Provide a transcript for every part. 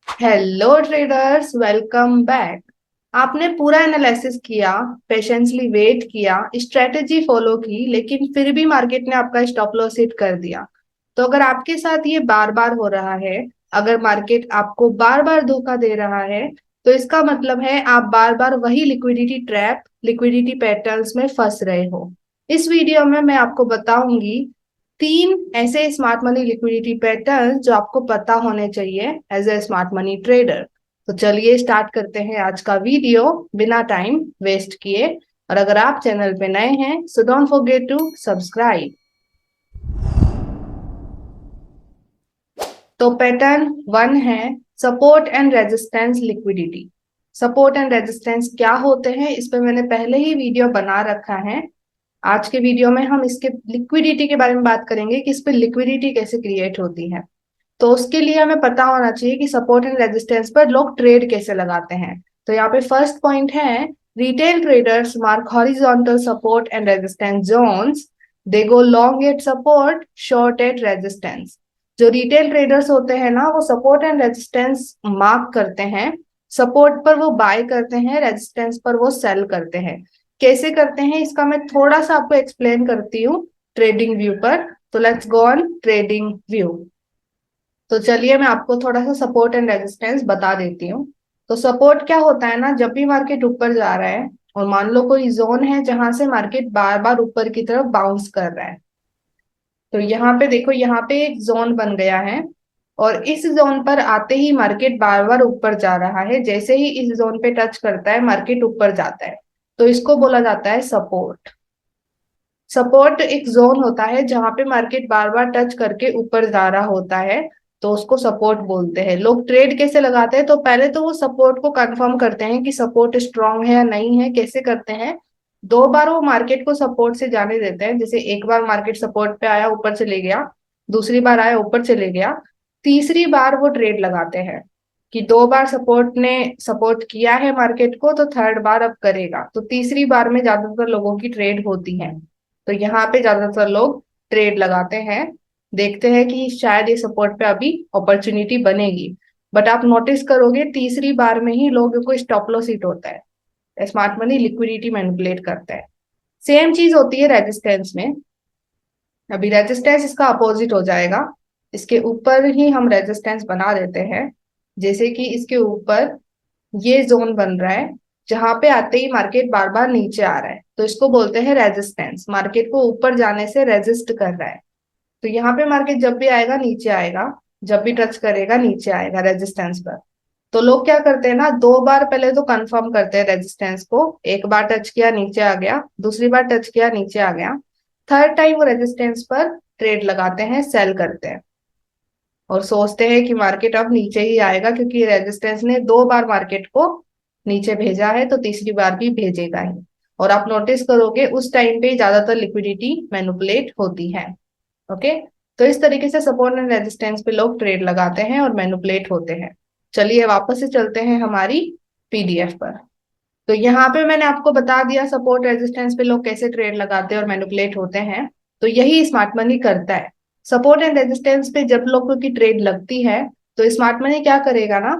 Hello traders, welcome back. आपने पूरा analysis किया, पेशेंसली वेट किया, स्ट्रेटेजी फॉलो की, लेकिन फिर भी मार्केट ने आपका स्टॉप लॉस हिट कर दिया। तो अगर आपके साथ ये बार बार हो रहा है, अगर मार्केट आपको बार बार धोखा दे रहा है, तो इसका मतलब है आप बार बार वही लिक्विडिटी ट्रैप, लिक्विडिटी पैटर्न्स में फंस रहे हो। इस वीडियो में मैं आपको बताऊंगी तीन ऐसे स्मार्ट मनी लिक्विडिटी पैटर्न जो आपको पता होने चाहिए as a smart money trader. तो चलिए स्टार्ट करते हैं आज का वीडियो बिना टाइम वेस्ट किए। और अगर आप चैनल पे नए हैं so don't forget to subscribe. तो पैटर्न वन है support and resistance liquidity. Support and resistance क्या होते हैं इस पे मैंने पहले ही वीडियो बना रखा है। आज के वीडियो में हम इसके लिक्विडिटी के बारे में बात करेंगे कि इस पे लिक्विडिटी कैसे क्रिएट होती है। तो उसके लिए हमें पता होना चाहिए कि सपोर्ट एंड रेजिस्टेंस पर लोग ट्रेड कैसे लगाते हैं। तो यहाँ पे फर्स्ट पॉइंट है, retail traders mark horizontal support and resistance zones. They go long at support, short at resistance. जो रिटेल ट्रेडर्स होते हैं ना, वो सपोर्ट एंड रेजिस्टेंस मार्क करते हैं। सपोर्ट पर वो बाय करते हैं, रेजिस्टेंस पर वो सेल करते हैं। कैसे करते हैं इसका मैं थोड़ा सा आपको एक्सप्लेन करती हूँ ट्रेडिंग व्यू पर। तो let's go on trading view. तो चलिए मैं आपको थोड़ा सा सपोर्ट एंड रेजिस्टेंस बता देती हूँ। तो सपोर्ट क्या होता है ना, जब भी मार्केट ऊपर जा रहा है और मान लो कोई जोन है जहां से मार्केट बार बार ऊपर की तरफ बाउंस कर रहा है। तो यहाँ पे देखो, यहाँ पे एक जोन बन गया है और इस जोन पर आते ही मार्केट बार बार ऊपर जा रहा है। जैसे ही इस जोन पे टच करता है मार्केट ऊपर जाता है। तो इसको बोला जाता है सपोर्ट। सपोर्ट एक जोन होता है जहां पे मार्केट बार बार टच करके ऊपर जा रहा होता है। तो उसको सपोर्ट बोलते हैं। लोग ट्रेड कैसे लगाते हैं, तो पहले तो वो सपोर्ट को कंफर्म करते हैं कि सपोर्ट स्ट्रांग है या नहीं है। कैसे करते हैं, दो बार वो मार्केट को सपोर्ट से जाने देते हैं। जैसे एक बार मार्केट सपोर्ट पे आया, ऊपर चले गया, दूसरी बार आया, ऊपर चले गया, तीसरी बार वो ट्रेड लगाते हैं कि दो बार सपोर्ट ने सपोर्ट किया है मार्केट को, तो थर्ड बार अब करेगा। तो तीसरी बार में ज्यादातर लोगों की ट्रेड होती है। तो यहाँ पे ज्यादातर लोग ट्रेड लगाते हैं, देखते हैं कि शायद ये सपोर्ट पे अभी अपॉर्चुनिटी बनेगी। बट आप नोटिस करोगे तीसरी बार में ही लोगों को स्टॉप लॉस हिट होता है। स्मार्ट मनी लिक्विडिटी मैनिपुलेट करता है। सेम चीज होती है रेजिस्टेंस में। अभी रेजिस्टेंस इसका अपोजिट हो जाएगा। इसके ऊपर ही हम रेजिस्टेंस बना देते हैं। जैसे कि इसके ऊपर ये जोन बन रहा है जहां पे आते ही मार्केट बार बार नीचे आ रहा है, तो इसको बोलते हैं रेजिस्टेंस। मार्केट को ऊपर जाने से रेजिस्ट कर रहा है। तो यहाँ पे मार्केट जब भी आएगा नीचे आएगा, जब भी टच करेगा नीचे आएगा रेजिस्टेंस पर। तो लोग क्या करते हैं ना, दो बार पहले तो कंफर्म करते हैं रेजिस्टेंस को। एक बार टच किया नीचे आ गया, दूसरी बार टच किया नीचे आ गया, थर्ड टाइम वो रेजिस्टेंस पर ट्रेड लगाते हैं, सेल करते हैं और सोचते हैं कि मार्केट अब नीचे ही आएगा क्योंकि रेजिस्टेंस ने दो बार मार्केट को नीचे भेजा है, तो तीसरी बार भी भेजेगा ही। और आप नोटिस करोगे उस टाइम पे ज्यादातर लिक्विडिटी मैनिपुलेट होती है। ओके। तो इस तरीके से सपोर्ट एंड रेजिस्टेंस पे लोग ट्रेड लगाते हैं और मैनिपुलेट होते हैं। चलिए वापस से चलते हैं हमारी पीडीएफ पर। तो यहाँ पे मैंने आपको बता दिया सपोर्ट रेजिस्टेंस पे लोग कैसे ट्रेड लगाते हैं और मैनिपुलेट होते हैं। तो यही स्मार्ट मनी करता है। सपोर्ट एंड रेजिस्टेंस पे जब लोगों की ट्रेड लगती है, तो स्मार्ट मनी क्या करेगा ना,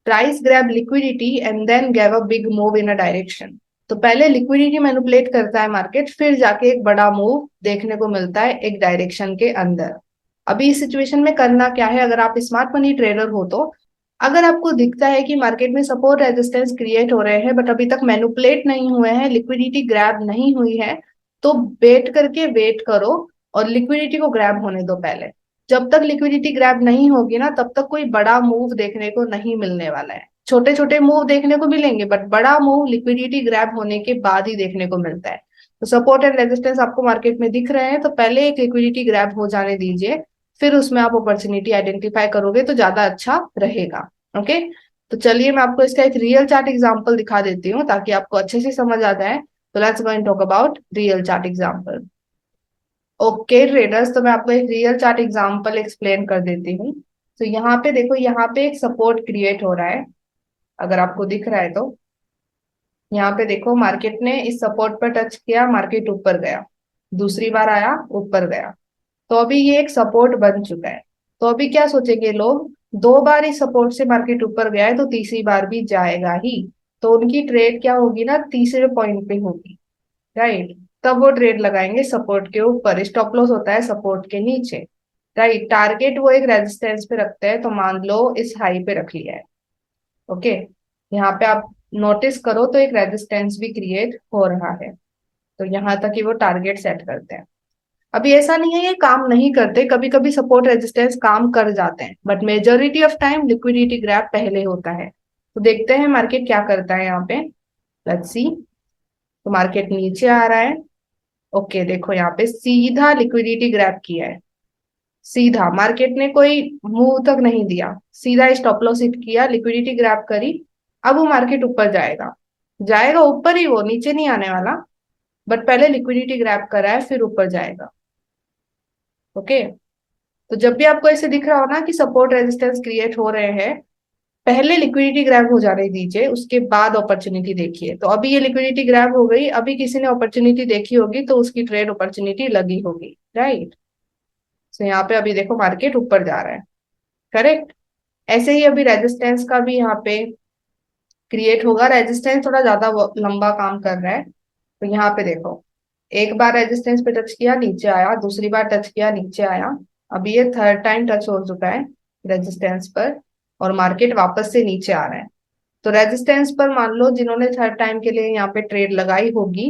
price grab liquidity and then give a big move in a direction. तो पहले लिक्विडिटी मैनिपुलेट करता है मार्केट, फिर जाके एक बड़ा मूव देखने को मिलता है एक डायरेक्शन के अंदर। अभी इस सिचुएशन में करना क्या है, अगर आप स्मार्ट मनी ट्रेडर हो तो अगर आपको दिखता है कि मार्केट में सपोर्ट रेजिस्टेंस क्रिएट हो रहे हैं बट अभी तक मैनिपुलेट नहीं हुए हैं, लिक्विडिटी ग्रैब नहीं हुई है, तो वेट करके वेट करो और लिक्विडिटी को ग्रैब होने दो पहले। जब तक लिक्विडिटी ग्रैब नहीं होगी ना, तब तक कोई बड़ा मूव देखने को नहीं मिलने वाला है। छोटे छोटे मूव देखने को मिलेंगे बट बड़ा मूव लिक्विडिटी ग्रैब होने के बाद ही देखने को मिलता है। तो सपोर्ट एंड रेजिस्टेंस आपको मार्केट में दिख रहे हैं, तो पहले एक लिक्विडिटी ग्रैब हो जाने दीजिए, फिर उसमें आप अपॉर्चुनिटी आइडेंटिफाई करोगे तो ज्यादा अच्छा रहेगा। ओके। तो चलिए मैं आपको इसका एक रियल चार्ट एग्जांपल दिखा देती हूँ ताकि आपको अच्छे से समझ आ जाए। तो let's go and talk about real chart example. Okay traders, तो मैं आपको एक रियल चार्ट एग्जांपल एक्सप्लेन कर देती हूँ। तो यहाँ पे देखो, यहाँ पे एक सपोर्ट क्रिएट हो रहा है, अगर आपको दिख रहा है तो। यहाँ पे देखो मार्केट ने इस सपोर्ट पर टच किया, मार्केट ऊपर गया, दूसरी बार आया ऊपर गया। तो अभी ये एक सपोर्ट बन चुका है। तो अभी क्या सोचेंगे लोग, दो बार इस सपोर्ट से मार्केट ऊपर गया है तो तीसरी बार भी जाएगा ही। तो उनकी ट्रेड क्या होगी ना, तीसरे पॉइंट पे होगी, राइट। तब वो ट्रेड लगाएंगे सपोर्ट के ऊपर, स्टॉप लॉस होता है सपोर्ट के नीचे, राइट। टारगेट वो एक रेजिस्टेंस पे रखते हैं, तो मान लो इस हाई पे रख लिया है, ओके। यहाँ पे आप नोटिस करो तो एक रेजिस्टेंस भी क्रिएट हो रहा है, तो यहाँ तक ही वो टारगेट सेट करते हैं। अभी ऐसा नहीं है ये काम नहीं करते, कभी कभी सपोर्ट रेजिस्टेंस काम कर जाते हैं, but majority of time liquidity grab पहले होता है। तो देखते हैं मार्केट क्या करता है यहाँ पे, लेट्स सी। तो मार्केट नीचे आ रहा है, ओके। देखो यहाँ पे सीधा लिक्विडिटी ग्रैब किया है, सीधा मार्केट ने कोई मूव तक नहीं दिया, सीधा स्टॉप लॉस हिट किया, लिक्विडिटी ग्रैब करी। अब वो मार्केट ऊपर जाएगा, जाएगा ऊपर ही, वो नीचे नहीं आने वाला, बट पहले लिक्विडिटी ग्रैब करा है फिर ऊपर जाएगा, ओके। तो जब भी आपको ऐसे दिख रहा हो ना कि सपोर्ट रेजिस्टेंस क्रिएट हो रहे हैं, पहले लिक्विडिटी ग्रैब हो जाने दीजिए, उसके बाद अपॉर्चुनिटी देखिए। तो अभी ये लिक्विडिटी ग्रैब हो गई, अभी किसी ने अपॉर्चुनिटी देखी होगी तो उसकी ट्रेड अपॉर्चुनिटी लगी होगी, राइट। तो यहाँ पे अभी देखो मार्केट ऊपर जा रहा है, करेक्ट। ऐसे ही अभी रेजिस्टेंस का भी यहाँ पे क्रिएट होगा, रेजिस्टेंस थोड़ा ज्यादा लंबा काम कर रहा है। तो यहाँ पे देखो, एक बार रेजिस्टेंस पे टच किया नीचे आया, दूसरी बार टच किया नीचे आया, अभी ये थर्ड टाइम टच हो चुका है रेजिस्टेंस पर, और मार्केट वापस से नीचे आ रहा है। तो रेजिस्टेंस पर मान लो जिन्होंने थर्ड टाइम के लिए यहाँ पे ट्रेड लगाई होगी,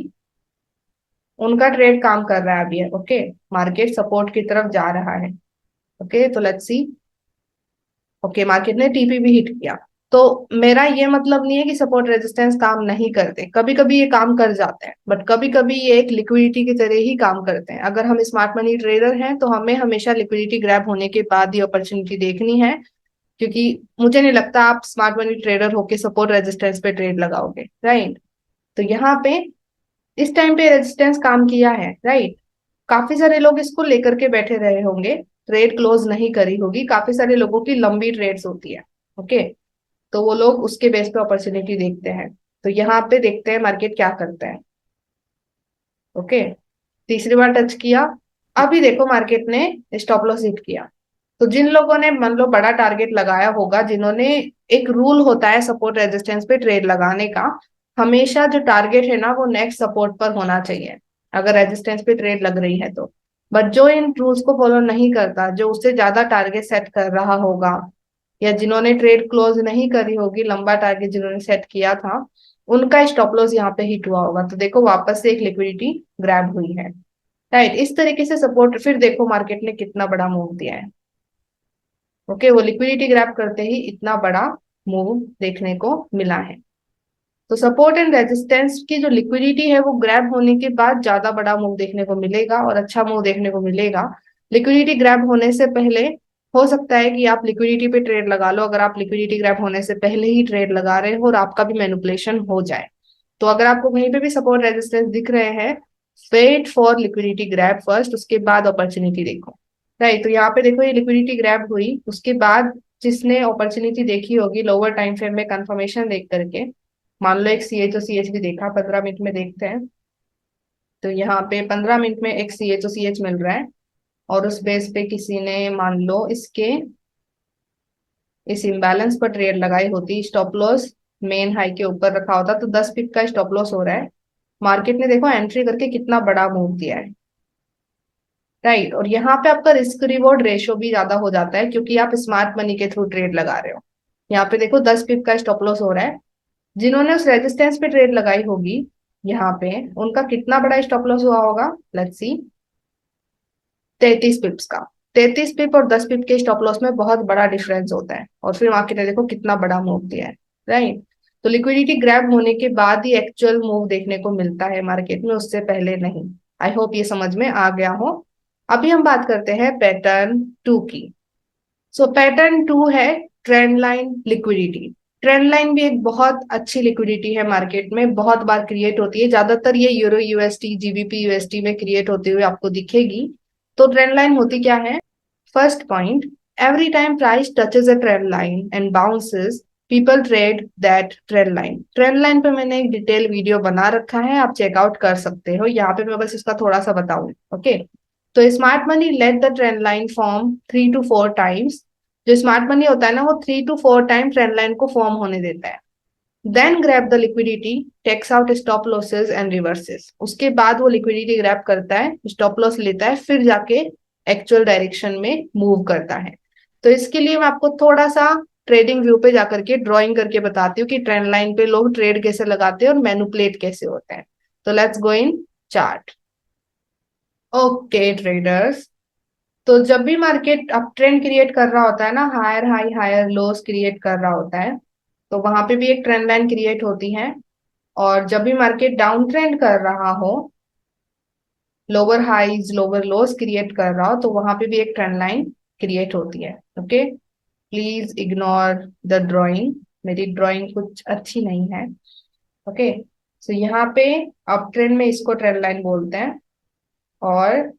उनका ट्रेड काम कर रहा है अभी, ओके। मार्केट सपोर्ट की तरफ जा रहा है, ओके। तो लेट्स सी, ओके मार्केट ने टीपी भी हिट किया। तो मेरा ये मतलब नहीं है कि सपोर्ट रेजिस्टेंस काम नहीं करते, कभी कभी ये काम कर जाते हैं, बट कभी कभी ये एक लिक्विडिटी की तरह ही काम करते हैं। अगर हम स्मार्ट मनी ट्रेडर हैं तो हमें हमेशा लिक्विडिटी ग्रैब होने के बाद ही अपॉर्चुनिटी देखनी है, क्योंकि मुझे नहीं लगता आप स्मार्ट मनी ट्रेडर होके सपोर्ट रेजिस्टेंस पे ट्रेड लगाओगे, राइट। तो यहाँ पे इस टाइम पे रेजिस्टेंस काम किया है, राइट। काफी सारे लोग इसको लेकर के बैठे रहे होंगे, ट्रेड क्लोज नहीं करी होगी, काफी सारे लोगों की लंबी ट्रेड्स होती है, ओके। तो वो लोग उसके बेस पे अपॉर्चुनिटी देखते हैं। तो यहाँ पे देखते हैं मार्केट क्या करता है, ओके। तीसरी बार टच किया, अभी देखो मार्केट ने स्टॉप लॉस हिट किया। तो जिन लोगों ने मान लो बड़ा टारगेट लगाया होगा, जिन्होंने, एक रूल होता है सपोर्ट रेजिस्टेंस पे ट्रेड लगाने का, हमेशा जो टारगेट है ना वो नेक्स्ट सपोर्ट पर होना चाहिए, अगर रेजिस्टेंस पे ट्रेड लग रही है तो। बट जो इन रूल्स को फॉलो नहीं करता, जो उससे ज्यादा टारगेट सेट कर रहा होगा, या जिन्होंने ट्रेड क्लोज नहीं करी होगी, लंबा टारगेट जिन्होंने सेट किया था, उनका स्टॉप लॉस यहाँ पे हिट हुआ होगा। तो देखो वापस से एक लिक्विडिटी ग्रैब हुई है, राइट। इस तरीके से सपोर्ट, फिर देखो मार्केट ने कितना बड़ा मूव दिया है, ओके। वो लिक्विडिटी ग्रैब करते ही इतना बड़ा मूव देखने को मिला है। तो सपोर्ट एंड रेजिस्टेंस की जो लिक्विडिटी है वो ग्रैब होने के बाद ज्यादा बड़ा मूव देखने को मिलेगा और अच्छा मूव देखने को मिलेगा। लिक्विडिटी ग्रैब होने से पहले हो सकता है कि आप लिक्विडिटी पे ट्रेड लगा लो, अगर आप लिक्विडिटी ग्रैब होने से पहले ही ट्रेड लगा रहे हो और आपका भी मैनिपुलेशन हो जाए। तो अगर आपको कहीं पे भी सपोर्ट रेजिस्टेंस दिख रहे हैं, wait for liquidity grab first, उसके बाद अपॉर्चुनिटी देखो, राइट। तो यहाँ पे देखो ये लिक्विडिटी ग्रैब हुई, उसके बाद जिसने अपॉर्चुनिटी देखी होगी लोअर टाइम फ्रेम में कंफर्मेशन देख करके, मान लो एक सीएच और सीएच भी देखा, 15 मिनट में देखते हैं। तो यहाँ पे 15 मिनट में एक सीएच और सीएच मिल रहा है, और उस बेस पे किसी ने मान लो इसके, इस इम्बैलेंस पर ट्रेड लगाई होती, स्टॉप लॉस मेन हाई के ऊपर रखा होता, तो 10 पिप का स्टॉप लॉस हो रहा है। मार्केट ने देखो एंट्री करके कितना बड़ा मूव दिया है, राइट। और यहाँ पे आपका रिस्क रिवॉर्ड रेशियो भी ज्यादा हो जाता है, क्योंकि आप स्मार्ट मनी के थ्रू ट्रेड लगा रहे हो। यहाँ पे देखो 10 पिप का स्टॉप लॉस हो रहा है, जिन्होंने उस रेजिस्टेंस पे ट्रेड लगाई होगी यहाँ पे, उनका कितना बड़ा स्टॉप लॉस हुआ होगा, लेट्स सी, 33 पिप्स का। 33 पिप और 10 पिप के स्टॉप लॉस में बहुत बड़ा डिफरेंस होता है, और फिर मार्केट ने देखो कितना बड़ा मूव दिया है, राइट। तो लिक्विडिटी ग्रैब होने के बाद ही एक्चुअल मूव देखने को मिलता है मार्केट में, उससे पहले नहीं। आई होप ये समझ में आ गया हो। अभी हम बात करते हैं पैटर्न 2 की। सो पैटर्न 2 है trend line liquidity. Trend line भी एक बहुत अच्छी लिक्विडिटी है, मार्केट में बहुत बार क्रिएट होती है, ज्यादातर ये यूरो यूएसटी जीबीपी यूएसटी में क्रिएट होते हुए आपको दिखेगी। तो ट्रेंड लाइन होती क्या है, first point, every time price touches a trend line and bounces, people trade that trend line. Trend line पे मैंने एक डिटेल वीडियो बना रखा है, आप चेकआउट कर सकते हो, यहाँ पे मैं बस इसका थोड़ा सा बताऊं, ओके। तो smart money let the trend line form 3 to 4 times, जो स्मार्ट मनी होता है ना, वो 3 to 4 टाइम ट्रेंड लाइन को फॉर्म होने देता है। Then grab the liquidity, takes out stop losses and reverses. उसके बाद वो लिक्विडिटी ग्रैब करता है, स्टॉप लॉस लेता है, फिर जाके एक्चुअल डायरेक्शन में मूव करता है। तो इसके लिए मैं आपको थोड़ा सा ट्रेडिंग व्यू पे जाकर के ड्रॉइंग करके बताती हूँ कि ट्रेंड लाइन पे लोग ट्रेड कैसे लगाते हैं और मैनिपुलेट कैसे होते हैं। तो let's go in chart. Okay traders, तो जब भी मार्केट अप ट्रेंड क्रिएट कर रहा होता है ना, higher high higher lows create कर रहा होता है, तो वहां पे भी एक ट्रेंड लाइन क्रिएट होती है। और जब भी मार्केट डाउन ट्रेंड कर रहा हो, lower highs lower loss create कर रहा हो, तो वहां पे भी एक ट्रेंड लाइन क्रिएट होती है। Okay, please ignore the drawing, मेरी ड्राइंग कुछ अच्छी नहीं है। ओके, सो यहाँ पे अप ट्रेंड में इसको ट्रेंड लाइन बोलते हैं, और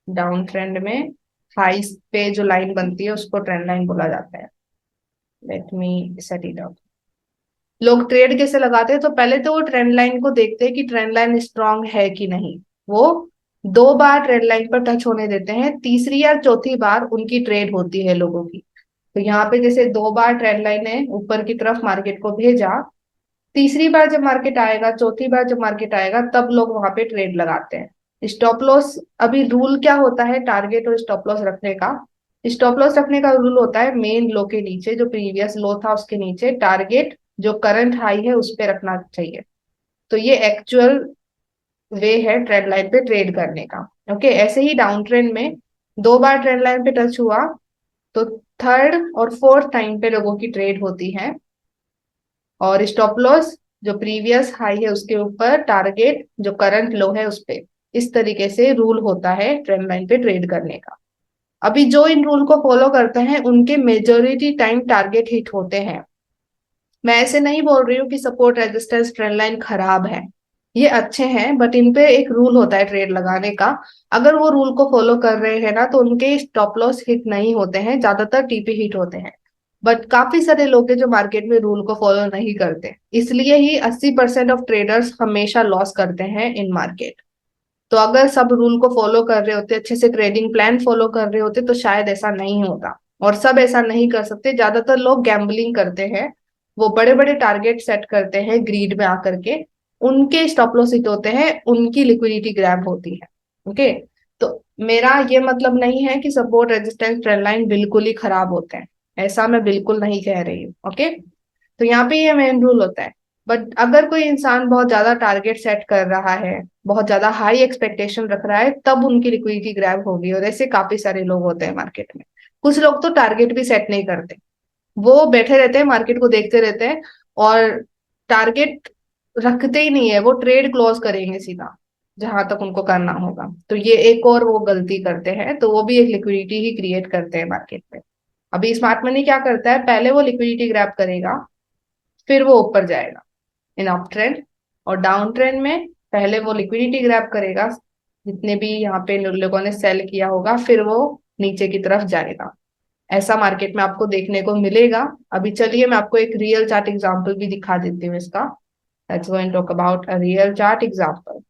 डाउन ट्रेंड में हाई पे जो लाइन बनती है उसको ट्रेंड लाइन बोला जाता है। Let me set it up. लोग ट्रेड कैसे लगाते हैं, तो पहले तो वो ट्रेंड लाइन को देखते हैं कि ट्रेंड लाइन स्ट्रांग है कि नहीं। वो 2 बार ट्रेंड लाइन पर टच होने देते हैं, तीसरी या चौथी बार उनकी ट्रेड होती है लोगों की। तो यहाँ पे जैसे 2 बार ट्रेंड लाइन ने ऊपर की तरफ मार्केट को भेजा, तीसरी बार जब मार्केट आएगा, चौथी बार जब मार्केट आएगा, तब लोग वहां पे ट्रेड लगाते हैं। स्टॉप लॉस, अभी रूल क्या होता है टारगेट और स्टॉप लॉस रखने का। स्टॉप लॉस रखने का रूल होता है मेन लो के नीचे, जो प्रीवियस लो था उसके नीचे, टारगेट जो करंट हाई है उस पे रखना चाहिए। तो ये एक्चुअल वे है ट्रेंड लाइन पे ट्रेड करने का। ओके, ऐसे ही डाउन ट्रेंड में 2 बार ट्रेंड लाइन पे टच हुआ, तो थर्ड और फोर्थ टाइम पे लोगों की ट्रेड होती है। और स्टॉप लॉस जो प्रीवियस हाई है उसके ऊपर, टारगेट जो करंट लो है उस पे। इस तरीके से रूल होता है ट्रेंड लाइन पे ट्रेड करने का। अभी जो इन रूल को फॉलो करते हैं उनके मेजोरिटी टाइम टारगेट हिट होते हैं। मैं ऐसे नहीं बोल रही हूँ कि सपोर्ट रेजिस्टेंस ट्रेंड लाइन खराब है, ये अच्छे हैं, बट इन पे एक रूल होता है ट्रेड लगाने का। अगर वो रूल को फॉलो कर रहे हैं ना, तो उनके स्टॉप लॉस हिट नहीं होते हैं, ज्यादातर टीपी हिट होते हैं। बट काफी सारे लोग हैं जो मार्केट में रूल को फॉलो नहीं करते, इसलिए ही 80% ऑफ ट्रेडर्स हमेशा लॉस करते हैं इन मार्केट। तो अगर सब रूल को फॉलो कर रहे होते, अच्छे से ट्रेडिंग प्लान फॉलो कर रहे होते, तो शायद ऐसा नहीं होता। और सब ऐसा नहीं कर सकते, ज्यादातर लोग गैम्बलिंग करते हैं, वो बड़े बड़े टारगेट सेट करते हैं ग्रीड में आकर के, उनके स्टॉप लॉस हिट होते हैं, उनकी लिक्विडिटी ग्रैब होती है। ओके, तो मेरा ये मतलब नहीं है कि सपोर्ट रेजिस्टेंस ट्रेंड लाइन बिल्कुल ही खराब होते हैं, ऐसा मैं बिल्कुल नहीं कह रही हूँ। ओके, तो यहाँ पे ये मेन रूल होता है। बट अगर कोई इंसान बहुत ज्यादा टारगेट सेट कर रहा है, बहुत ज्यादा हाई एक्सपेक्टेशन रख रहा है, तब उनकी लिक्विडिटी ग्रैब होगी। और ऐसे काफी सारे लोग होते हैं मार्केट में। कुछ लोग तो टारगेट भी सेट नहीं करते, वो बैठे रहते हैं, मार्केट को देखते रहते हैं, और टारगेट रखते ही नहीं है, वो ट्रेड क्लोज करेंगे सीधा जहां तक उनको करना होगा। तो ये एक और वो गलती करते हैं, तो वो भी एक लिक्विडिटी ही क्रिएट करते हैं मार्केट में। अभी स्मार्ट मनी क्या करता है, पहले वो लिक्विडिटी ग्रैब करेगा, फिर वो ऊपर जाएगा इन अप ट्रेंड। और डाउन ट्रेंड में पहले वो लिक्विडिटी ग्रैब करेगा, जितने भी यहाँ पे लोगों ने सेल किया होगा, फिर वो नीचे की तरफ जाएगा। ऐसा मार्केट में आपको देखने को मिलेगा। अभी चलिए मैं आपको एक रियल चार्ट एग्जांपल भी दिखा देती हूँ इसका। Let's go and talk about a real chart example.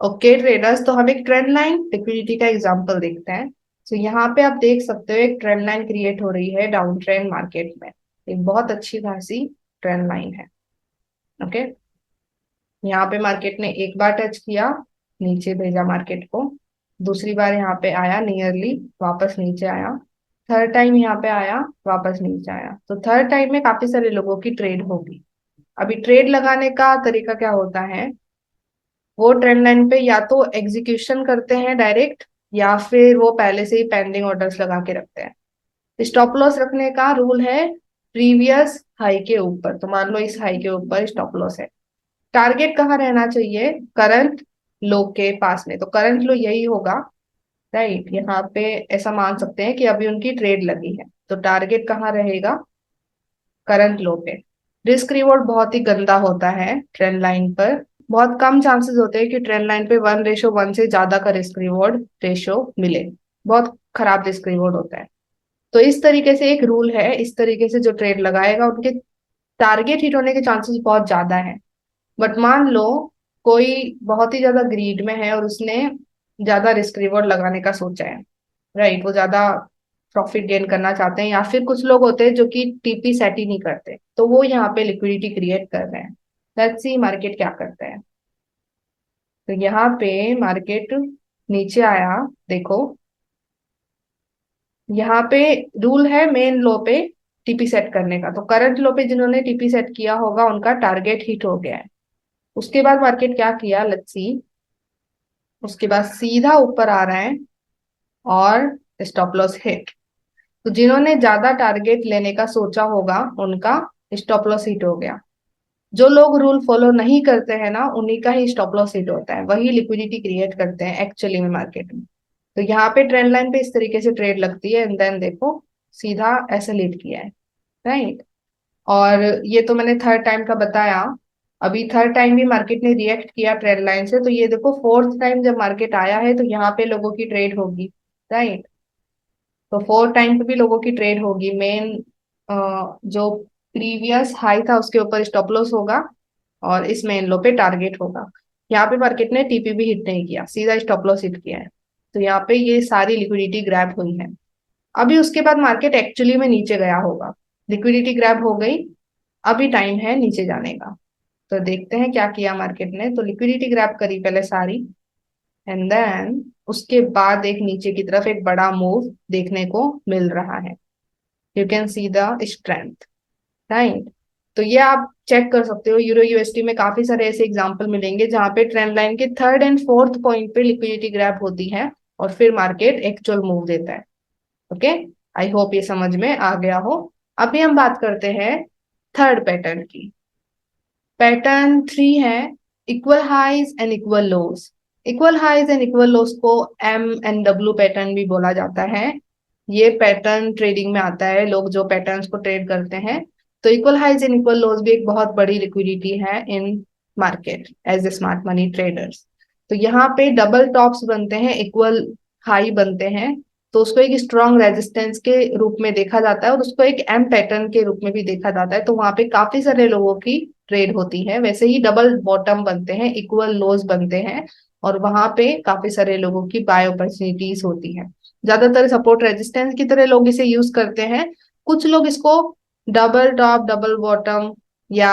Okay traders, तो हम एक ट्रेंड लाइन लिक्विडिटी का एग्जांपल देखते हैं। तो यहाँ पे आप देख सकते हो एक ट्रेंड लाइन क्रिएट हो रही है डाउन ट्रेंड मार्केट में, एक बहुत अच्छी खासी ट्रेंड लाइन है। ओके, यहाँ पे मार्केट ने एक बार टच किया, नीचे भेजा मार्केट को, दूसरी बार यहाँ पे आया नियरली, वापस नीचे आया, थर्ड टाइम यहाँ पे आया, वापस नीचे आया। तो थर्ड टाइम में काफी सारे लोगों की ट्रेड होगी। अभी ट्रेड लगाने का तरीका क्या होता है, वो ट्रेंड लाइन पे या तो एग्जीक्यूशन करते हैं डायरेक्ट, या फिर वो पहले से ही पेंडिंग ऑर्डर्स लगा के रखते हैं। स्टॉप लॉस रखने का रूल है प्रीवियस हाई के ऊपर, तो मान लो इस हाई के ऊपर स्टॉप लॉस है। टारगेट कहाँ रहना चाहिए, करंट लो के पास में, तो करंट लो यही होगा, राइट। यहाँ पे ऐसा मान सकते हैं कि अभी उनकी ट्रेड लगी है, तो टारगेट कहाँ रहेगा, करंट लो पे। रिस्क रिवॉर्ड बहुत ही गंदा होता है ट्रेंड लाइन पर, बहुत कम चांसेस होते हैं कि ट्रेंड लाइन पे 1:1 से ज्यादा का रिस्क रिवॉर्ड रेशो मिले, बहुत खराब रिस्क रिवॉर्ड होता है। तो इस तरीके से एक रूल है, इस तरीके से जो ट्रेड लगाएगा उनके टारगेट हिट होने के चांसेस बहुत ज्यादा है। बट मान लो कोई बहुत ही ज्यादा ग्रीड में है और उसने ज्यादा रिस्क रिवॉर्ड लगाने का सोचा है, राइट, वो ज्यादा प्रॉफिट गेन करना चाहते हैं, या फिर कुछ लोग होते हैं जो कि टीपी सेट ही नहीं करते, तो वो यहाँ पे लिक्विडिटी क्रिएट कर रहे हैं। लेट्स सी मार्केट क्या करता है। तो यहाँ पे मार्केट नीचे आया, देखो यहाँ पे रूल है मेन लो पे टीपी सेट करने का। तो करंट लो पे जिन्होंने टीपी सेट किया होगा उनका टारगेट हिट हो गया है। उसके बाद मार्केट क्या किया, लेट्स सी। उसके बाद सीधा ऊपर आ रहा है और स्टॉप लॉस हिट। तो जिन्होंने ज्यादा टारगेट लेने का सोचा होगा उनका स्टॉप लॉस हिट हो गया। जो लोग रूल फॉलो नहीं करते हैं ना, उन्हीं का ही स्टॉप लॉस हिट होता है, वही लिक्विडिटी क्रिएट करते हैं एक्चुअली में मार्केट में। तो यहाँ पे ट्रेंड लाइन पे इस तरीके से ट्रेड लगती है, एंड देन देखो सीधा ऐसे लीड किया है, राइट। और ये तो मैंने थर्ड टाइम का बताया। अभी थर्ड टाइम भी मार्केट ने रिएक्ट किया ट्रेंड लाइन से, तो ये देखो फोर्थ टाइम जब मार्केट आया है तो यहाँ पे लोगों की ट्रेड होगी, राइट। तो फोर्थ टाइम पे भी लोगों की ट्रेड होगी। मेन जो प्रीवियस हाई था उसके ऊपर स्टॉप लॉस होगा और इस मेन लो पे टारगेट होगा। यहाँ पे मार्केट ने टीपी भी हिट नहीं किया, सीधा स्टॉप लॉस हिट किया है। तो यहाँ पे ये सारी लिक्विडिटी ग्रैब हुई है। अभी उसके बाद मार्केट एक्चुअली में नीचे गया होगा, लिक्विडिटी ग्रैब हो गई, अभी टाइम है नीचे जाने का। तो देखते हैं क्या किया मार्केट ने। तो लिक्विडिटी ग्रैब करी पहले सारी, एंड देन उसके बाद एक नीचे की तरफ एक बड़ा मूव देखने को मिल रहा है। You can see the strength, right. तो ये आप चेक कर सकते हो, यूरो यूएसडी में काफी सारे ऐसे एग्जांपल मिलेंगे जहां पे ट्रेंड लाइन के थर्ड एंड फोर्थ पॉइंट पे लिक्विडिटी ग्रैब होती है और फिर मार्केट एक्चुअल मूव देता है। ओके, आई होप ये समझ में आ गया हो। अभी हम बात करते हैं थर्ड पैटर्न की। पैटर्न 3 है equal highs and equal lows. Equal highs and equal lows को एम एंड डब्ल्यू पैटर्न भी बोला जाता है। ये पैटर्न ट्रेडिंग में आता है, लोग जो पैटर्न्स को ट्रेड करते हैं। तो equal highs and equal lows भी एक बहुत बड़ी लिक्विडिटी है in market as a smart money traders. तो यहाँ पे डबल टॉप्स बनते हैं, इक्वल हाई बनते हैं, तो उसको एक स्ट्रॉन्ग रेजिस्टेंस के रूप में देखा जाता है और उसको एक एम पैटर्न के रूप में भी देखा जाता है। तो वहां पे काफी सारे लोगों की ट्रेड होती है। वैसे ही डबल बॉटम बनते हैं, इक्वल लोज बनते हैं, और वहां पे काफी सारे लोगों की बाय अपॉर्चुनिटीज होती है। ज्यादातर सपोर्ट रेजिस्टेंस की तरह लोग इसे यूज करते हैं। कुछ लोग इसको डबल टॉप डबल बॉटम या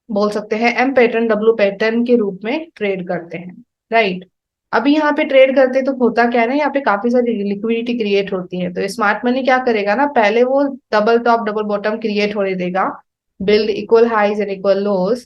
बोल सकते हैं एम पैटर्न डब्ल्यू पैटर्न के रूप में ट्रेड करते हैं, राइट। अभी यहाँ पे ट्रेड करते तो होता क्या है ना, यहाँ पे काफी सारी लिक्विडिटी क्रिएट होती है। तो स्मार्ट मनी क्या करेगा ना, पहले वो double top double bottom create होने देगा, build equal highs and equal lows,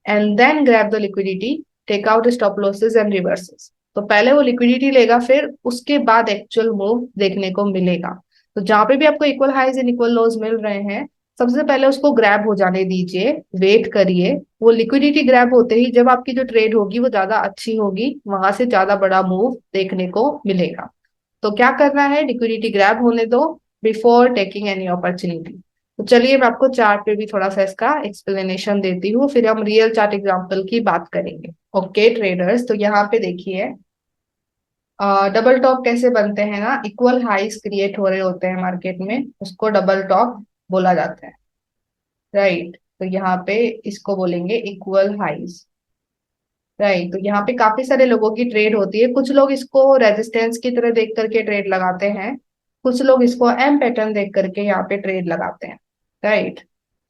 and then grab the liquidity, take out stop losses and reverses। तो पहले वो लिक्विडिटी लेगा, फिर उसके बाद एक्चुअल मूव देखने को मिलेगा। तो जहां पे भी आपको इक्वल हाइज एंड इक्वल लोज मिल रहे हैं, सबसे पहले उसको ग्रैब हो जाने दीजिए, वेट करिए। वो लिक्विडिटी ग्रैब होते ही जब आपकी जो ट्रेड होगी वो ज्यादा अच्छी होगी, वहां से ज्यादा बड़ा मूव देखने को मिलेगा। तो क्या करना है, लिक्विडिटी ग्रैब होने दो बिफोर टेकिंग एनी अपॉर्चुनिटी। तो चलिए मैं आपको चार्ट पे भी थोड़ा सा इसका एक्सप्लेनेशन देती हूँ, फिर हम रियल चार्ट एग्जांपल की बात करेंगे। ओके ट्रेडर्स, तो यहाँ पे देखिए डबल टॉप कैसे बनते हैं ना, इक्वल हाइज क्रिएट हो रहे होते हैं मार्केट में, उसको डबल टॉप बोला जाता है, राइट। तो यहाँ पे इसको बोलेंगे इक्वल हाइज, राइट। तो यहाँ पे काफी सारे लोगों की ट्रेड होती है। कुछ लोग इसको रेजिस्टेंस की तरह देख करके ट्रेड लगाते हैं, कुछ लोग इसको एम पैटर्न देख करके यहाँ पे ट्रेड लगाते हैं, राइट।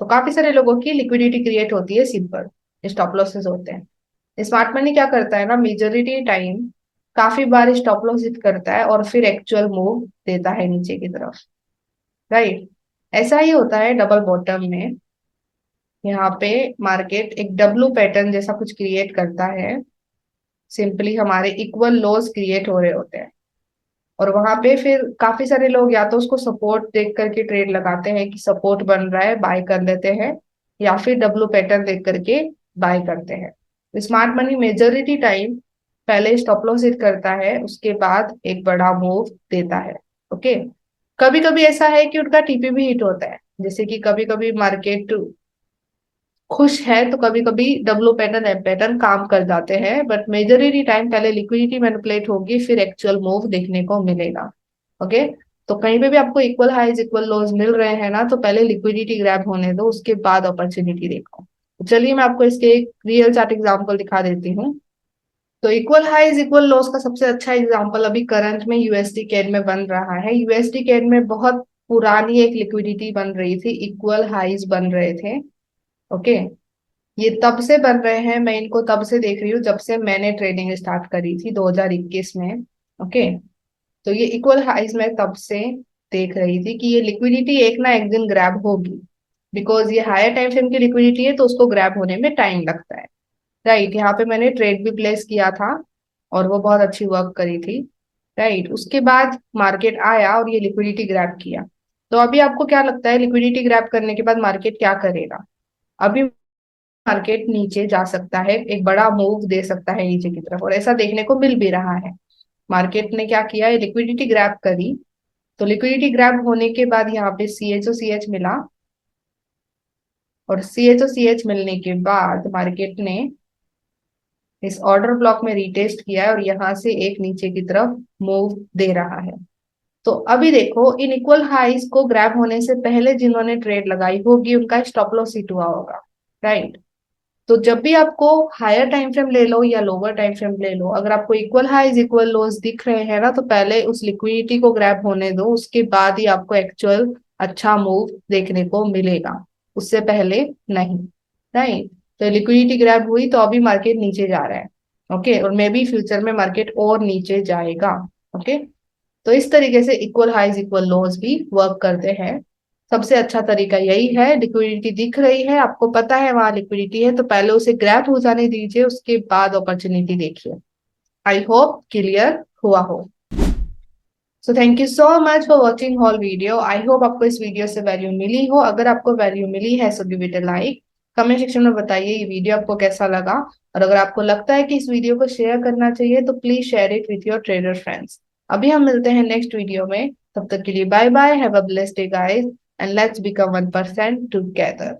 तो काफी सारे लोगों की लिक्विडिटी क्रिएट होती है, सिंपल स्टॉप लॉसेस होते हैं। स्मार्ट मनी क्या करता है ना, मेजोरिटी टाइम काफी बार स्टॉप लॉस हिट करता है और फिर एक्चुअल मूव देता है नीचे की तरफ, राइट। ऐसा ही होता है डबल बॉटम में। यहाँ पे मार्केट एक डब्लू पैटर्न जैसा कुछ क्रिएट करता है, सिंपली हमारे इक्वल लोज क्रिएट हो रहे होते हैं, और वहां पे फिर काफी सारे लोग या तो उसको सपोर्ट देख करके ट्रेड लगाते हैं कि सपोर्ट बन रहा है, बाय कर लेते हैं, या फिर डब्लू पैटर्न देख करके बाय करते हैं। स्मार्ट मनी मेजोरिटी टाइम पहले स्टॉप लॉस हिट करता है, उसके बाद एक बड़ा मूव देता है। ओके, कभी कभी ऐसा है कि उनका टीपी भी हिट होता है, जैसे कि कभी कभी मार्केट खुश है तो कभी कभी डब्ल्यू पैटर्न एम पैटर्न काम कर जाते हैं, बट मेजोरिटी टाइम पहले लिक्विडिटी मैनिपुलेट होगी, फिर एक्चुअल मूव देखने को मिलेगा। ओके, तो कहीं पे भी आपको इक्वल हाइज इक्वल लोज मिल रहे हैं ना, तो पहले लिक्विडिटी ग्रैब होने दो, उसके बाद अपॉर्चुनिटी देखो। तो चलिए मैं आपको इसके एक रियल चार्ट एग्जांपल दिखा देती हूँ। तो इक्वल हाइज इक्वल लॉस का सबसे अच्छा एग्जांपल अभी करंट में यूएसडी कैड में बन रहा है। यूएसडी कैड में बहुत पुरानी एक लिक्विडिटी बन रही थी, इक्वल हाइज बन रहे थे। ओके, ये तब से बन रहे हैं, मैं इनको तब से देख रही हूँ जब से मैंने ट्रेडिंग स्टार्ट करी थी 2021 में। ओके, तो ये इक्वल हाइज मैं तब से देख रही थी कि ये लिक्विडिटी एक ना एक दिन ग्रैब होगी, बिकॉज ये हायर टाइम फ्रेम की लिक्विडिटी है तो उसको ग्रैब होने में टाइम लगता है। राइट, यहाँ पे मैंने ट्रेड भी प्लेस किया था और वो बहुत अच्छी वर्क करी थी। राइट, उसके बाद मार्केट आया और ये लिक्विडिटी ग्रैब किया। तो अभी आपको क्या लगता है लिक्विडिटी ग्रैब करने के बाद मार्केट क्या करेगा? अभी मार्केट नीचे जा सकता है, एक बड़ा मूव दे सकता है नीचे की तरफ, और ऐसा देखने को मिल भी रहा है। मार्केट ने क्या किया, लिक्विडिटी ग्रैब करी। तो लिक्विडिटी ग्रैब होने के बाद यहाँ पे सी एच मिला, और सी एच मिलने के बाद मार्केट ने इस ऑर्डर ब्लॉक में रिटेस्ट किया है और यहाँ से एक नीचे की तरफ मूव दे रहा है। तो अभी देखो, इन इक्वल हाइज को ग्रैब होने से पहले जिन्होंने ट्रेड लगाई होगी उनका स्टॉप लॉस हिट हुआ होगा। राइट, तो जब भी आपको हायर टाइम फ्रेम ले लो या लोअर टाइम फ्रेम ले लो, अगर आपको इक्वल हाइज इक्वल लोज दिख रहे हैं ना, तो पहले उस लिक्विडिटी को ग्रैब होने दो, उसके बाद ही आपको एक्चुअल अच्छा मूव देखने को मिलेगा, उससे पहले नहीं। राइट, तो लिक्विडिटी ग्रैब हुई तो अभी मार्केट नीचे जा रहा है। ओके, और मे बी फ्यूचर में मार्केट और नीचे जाएगा। ओके, तो इस तरीके से इक्वल हाइज इक्वल लोज भी वर्क करते हैं। सबसे अच्छा तरीका यही है, लिक्विडिटी दिख रही है, आपको पता है वहां लिक्विडिटी है, तो पहले उसे ग्रैब हो जाने दीजिए, उसके बाद अपॉर्चुनिटी देखिए। आई होप क्लियर हुआ हो। So thank you so much for watching whole video. I hope आपको इस वीडियो से वैल्यू मिली हो। अगर आपको वैल्यू मिली है so give it a like. Comment section में बताइए ये वीडियो आपको कैसा लगा, और अगर आपको लगता है कि इस वीडियो को शेयर करना चाहिए तो please share it with your trader friends. अभी हम मिलते हैं नेक्स्ट वीडियो में, तब तक के लिए bye bye, have a blessed day guys, and let's become 1% together.